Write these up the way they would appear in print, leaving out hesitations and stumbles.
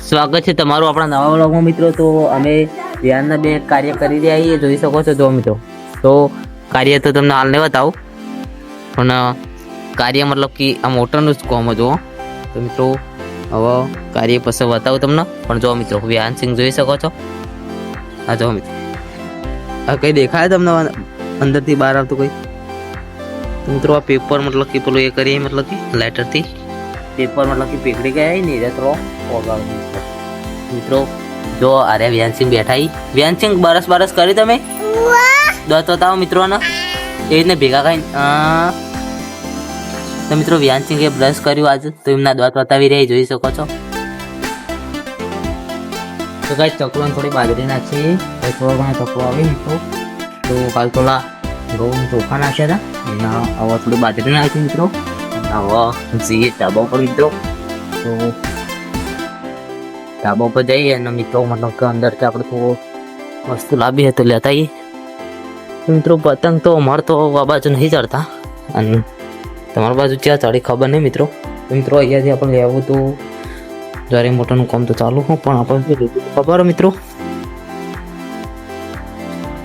સ્વાગત છે તમારું આપણા નવા વ્લોગમાં મિત્રો. તો અમે ધ્યાનના બે કાર્ય કરી રહ્યા છીએ, જોઈ શકો છો. જો મિત્રો, તો કાર્ય તો તમને હાલ નહીં બતાવું, પણ કાર્ય મતલબ કે આ મોટરનું જ કોમ હતું. તો મિત્રો હવે કાર્ય પછી બતાવું તમને. પણ જો મિત્રો, વ્યાન સિંહ જોઈ શકો છો. હા જો મિત્રો, આ કઈ દેખાય તમને અંદરથી બહાર આવતું કઈ? તો મિત્રો આ પેપર મતલબ કે પેલું એ કરીએ, મતલબ કે લાઇટરથી પેપર મતલબ કે પીગળી ગયા ને એ થોડો ઓગાળ. મિત્રો જો અરે વ્યાનસિંહ બેઠા. વ્યાનસિંહ બરસ કરી તમે દોત બતાવો મિત્રોને એ રીતને ભેગા ખાઈને. તો મિત્રો વ્યાનસિંહ એ બ્રશ કર્યું આજે, તો એમના દોત બતાવી રહ્યા જોઈ શકો છો. તો કઈ ચકલોને થોડી બાજરી નાખી, થોડો ઘણો ચકલો આવી મિત્રો. તો કાલ થોડા ઘઉં ચોખા નાખ્યા હતા, હવે થોડી બાજરી નાખી મિત્રો. હવે જઈએ ધાબા ઉપર મિત્રો. તો ધાબા ઉપર જઈએ અને મિત્રો મતલબ કે અંદરથી આપણે થોડું વસ્તુ લાવીએ તો લેતા આવીએ. તો મિત્રો પતંગ તો અમારે તો આ બાજુ નહીં ચડતા, અને તમારી બાજુ ક્યાં ચડી ખબર નહીં મિત્રો. તો મિત્રો અહીંયાથી આપણે લેવું તો જ્યારે મોટાનું કામ તો ચાલુ હોય, પણ આપણે ખબર મિત્રો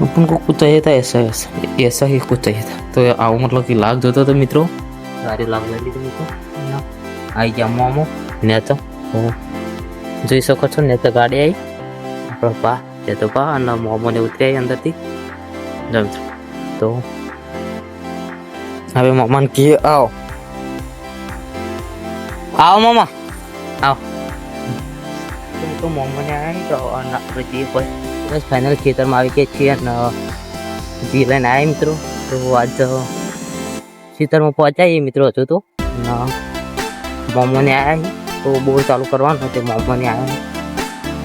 अपन को कुछ चाहिए था ऐसा ही कुछ चाहिए था. तो આવું મતલબ કે લાગ જોતો હતો મિત્રો, સારી લાગ લાગી હતી મિત્રો. આવી ગયા મોમો ને તો જોઈ શકો છો. ને તો ગાડી આવી આપણો પા તે તો પા અને મોમો ને ઉતરી આવી અંદરથી. તો હવે મામાને કહીએ આવો આવો મામા આવો. તો મોમોને આવી તો આપણે જઈએ કોઈ બસ ફાઇનલ ખેતરમાં આવી ગયા છીએ અને જી લઈને આવ્યા મિત્રો. તો આજ ખેતરમાં પહોંચાઈએ મિત્રો. હજુ તો મોમોને આવ્યા તો બોર ચાલુ કરવાનું તે મોમોને આવ્યા.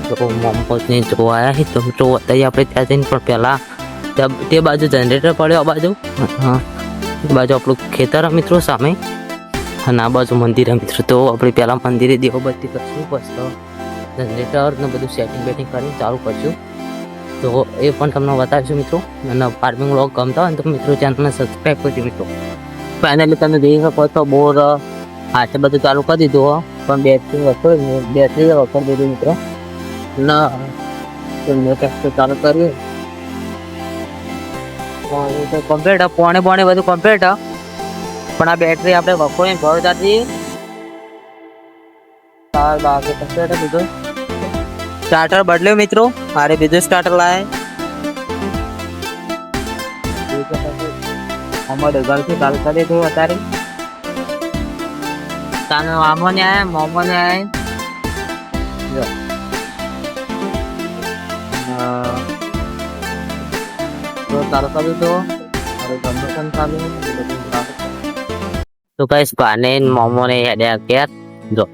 તો મોમોને જોવા આવ્યા તો મિત્રો અત્યારે આપણે ત્યાં જઈને, પણ પહેલાં તે બાજુ જનરેટર પડ્યો, આ બાજુ એ બાજુ આપણું ખેતર મિત્રો સામે, અને આ બાજુ મંદિર મિત્રો. તો આપણે પહેલાં મંદિરે દીવાબત્તી કરશું, પછી જનરેટર ને બધું સેટિંગ બેટિંગ કરીને ચાલુ કરશું. તો એ પણ તમને બતાવીશું મિત્રો. અને ફાર્મિંગ વ્લોગ ગમતા હોય તો મિત્રો ચેનલને સબસ્ક્રાઈબ કરજો મિત્રો. ફાઇનલી તમે જોઈ શકો છો બોર હાથે બધું ચાલુ કરી દીધું, પણ બેટરી વખત દીધું મિત્રો. ના ચાલુ કર્યું કમ્પ્લીટ, પોણે બધું કમ્પ્લીટ. પણ આ બેટરી આપણે વખોડી ભરતાથી કમ્પ્લીટ દીધું. સ્ટાર્ટર બદલ્યો મિત્રો, મારે બીજું સ્ટાર્ટર લાવે. મોમો ઘરથી ચાલુ કરી દીધું અત્યારે. તાનો આમો ને આયા, મોમો ને આયા ચાલુ કરી દીધું. તો કઈશ પાને મોમો ને હેડ્યા કેર જો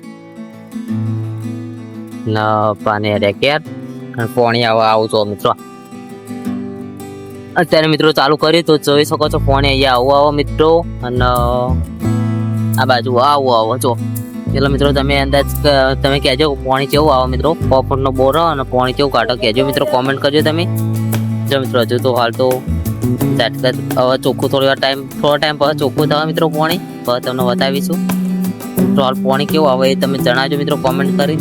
પાણી હેડ્યા કેર અને પાણી આવું છો મિત્રો. અત્યારે મિત્રો ચાલુ કર્યું તો જોઈ શકો છો પાણી અહીંયા આવો મિત્રો, અને આ બાજુ આવો જો. એટલે મિત્રો તમે અંદાજ તમે કહેજો પાણી કેવું આવે મિત્રો. પોપટનો બોરો અને પાણી કેવું કાઢો કહેજો મિત્રો, કોમેન્ટ કરજો તમે. જો મિત્રો હજુ તો હાલ તો હવે ચોખ્ખું થોડો ટાઈમ પછી ચોખ્ખું થવા મિત્રો પાણી, પછી તમને બતાવીશું. તો હાલ પાણી કેવું આવે એ તમે જણાવજો મિત્રો કોમેન્ટ કરી.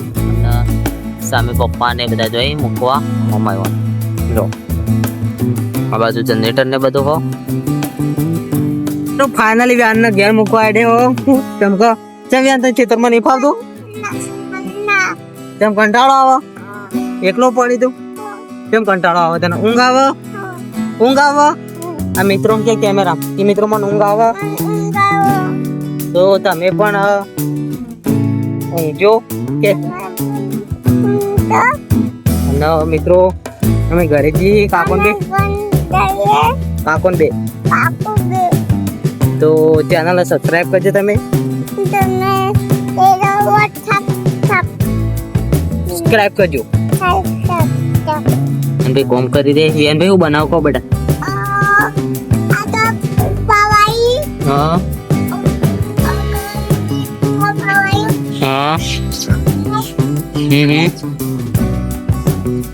સામે પપ્પા ને બધા જોઈ મૂકવા મમ્મા જો આ બાજુ જનરેટર ને બધું હો. તો ફાઇનલી વ્યાન ને ઘેર મૂકવા આડે હો. ચમકો ચમ વ્યાન તો ખેતરમાં નહીં ફાવતું, તેમ કંટાળો આવે એકલો પડી તું, કેમ કંટાળો આવે તને? ઊંઘ આવે આ મિત્રો કે કેમેરા એ મિત્રો મને ઊંઘ આવે. તો તમે પણ ઊંઘજો કે મિત્રો અમે ઘરે જઈએ. કાકોન બે તો ચેનલ સબસ્ક્રાઇબ કરજો તમે. સબસ્ક્રાઇબ કરજો. ભાઈ કોમ કરી દે. વિયાન ભાઈ હું બનાવ કહો બેટા. હા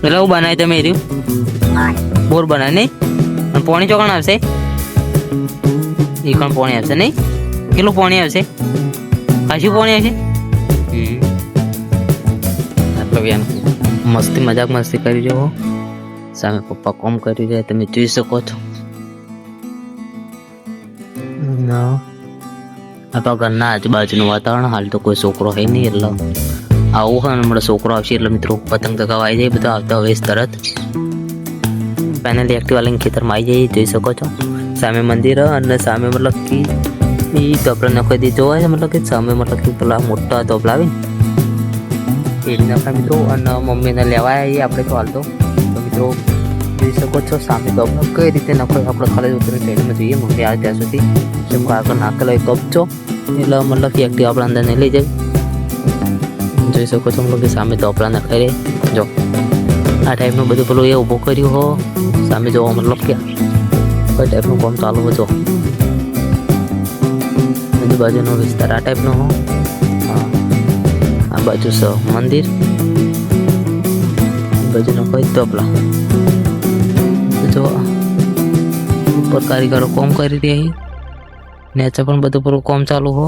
પેલા હું બનાવી તમે બોર બનાવી નહીં, પણ પોણી ચોકણ આવશે એ પણ પોણી આવશે નહીં. કેટલું પાણી આવશે? ખાસું પાણી આવશે. આટલો વ્યાન મસ્તી મજાક મસ્તી કરી જુઓ. સામે પપ્પા કોમ કરી રહ્યા તમે જોઈ શકો છો. આ તો ઘરના આજુબાજુનું વાતાવરણ. હાલ તો કોઈ છોકરો હોય નહીં એટલે આવું હોય ને હમણાં છોકરો આવશે એટલે મિત્રો પતંગ ચગાવવા આવી જાય. બધા આવતા હવે તરત ફાઇનલી એક્ટિવા લઈને ખેતરમાં આવી જાય. જોઈ શકો છો સામે મંદિર અને સામે મતલબ કે એ તોપલા નખાઈ દે જોવા છે. મતલબ કે સામે મતલબ કે પેલા મોટા તોપલા આવે ને એ નખા મિત્રો. અને મમ્મીને લેવા આવીએ આપણે તો હાલ તો મિત્રો જોઈ શકો છો સામે તોપલો કઈ રીતે નખો. આપણે ખાલી ઉતરી સાઈડમાં જઈએ મમ્મી આવે ત્યાં સુધી જેમ આગળ નાખેલો કપચો એટલે મતલબ કે એક્ટિવા આપણે અંદર નહીં લઈ જાય. જોઈ શકો છો મતલબ કે સામે તોપલા નખાઈ રહે. જો આ ટાઈપનું બધું પેલું એ ઊભું કર્યું હો સામે જોવા. મતલબ કે કઈ ટાઈપનું કામ ચાલુ હતો. આજુબાજુનો વિસ્તાર આ ટાઈપનો હો. હા આ બાજુ છે મંદિર, બાજુનો કોઈ તોપલા. જો ઉપર કારીગરો કોમ કરી રહ્યા. નેચે પણ બધું પૂરું કોમ ચાલુ હો.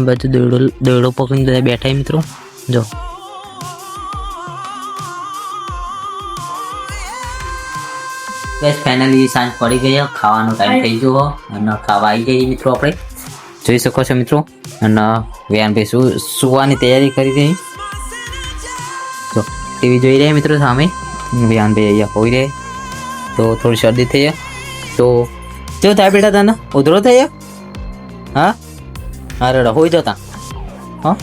બાજુ દોયડો પકડીને બધા બેઠા મિત્રો. જો ફાઇનલી સાંજ પડી ગઈ. ખાવાનો ટાઈમ થઈ ગયો અને ખાવા આવી જઈએ મિત્રો. આપણે જોઈ શકો છો મિત્રો. અને વ્યાનભાઈ સુવાની તૈયારી કરી રહી. જો ટીવી જોઈ રહ્યા મિત્રો સામે. વ્યાનભાઈ અહીંયા હોઈ રહે તો થોડી શરદી થઈ જાય તો કેવું થાય બેટા તને? ઉધરો થઈ જાય? હા હા રેડા હોઈ જતા. હા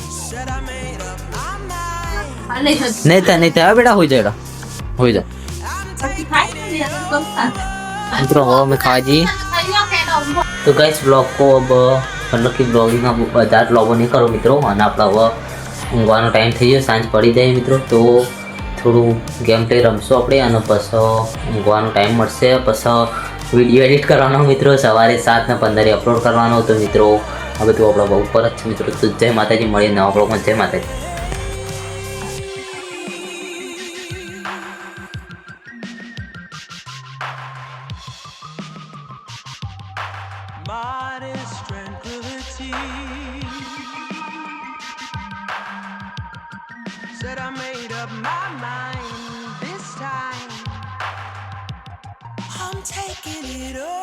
નહીં થાય બેટા હોઈ જાય. હોઈ જાય મિત્રો. હવે અમે ખાવા જઈએ. તો ગાઈસ બ્લોગ को अब मतलब कि ब्लॉगिंग अब ज़्यादा ब्लॉगो नहीं करो મિત્રો. અને આપણે હવે ઊંઘવાનો ટાઈમ થઈ ગયો. સાંજ પડી જાય મિત્રો તો થોડું ગેમ પ્લે રમશું આપણે અને પછી ઊંઘવાનો ટાઈમ મળશે. પછી વિડીયો એડિટ કરવાનો મિત્રો. સવારે 7:15 અપલોડ કરવાનો. તો મિત્રો આ બધું આપણા બહુ ઉપર જ છે મિત્રો. તો જય માતાજી. મળીએ નવા બ્લોગમાં. જય માતાજી. Modest tranquility. Said I made up my mind this time. I'm taking it all.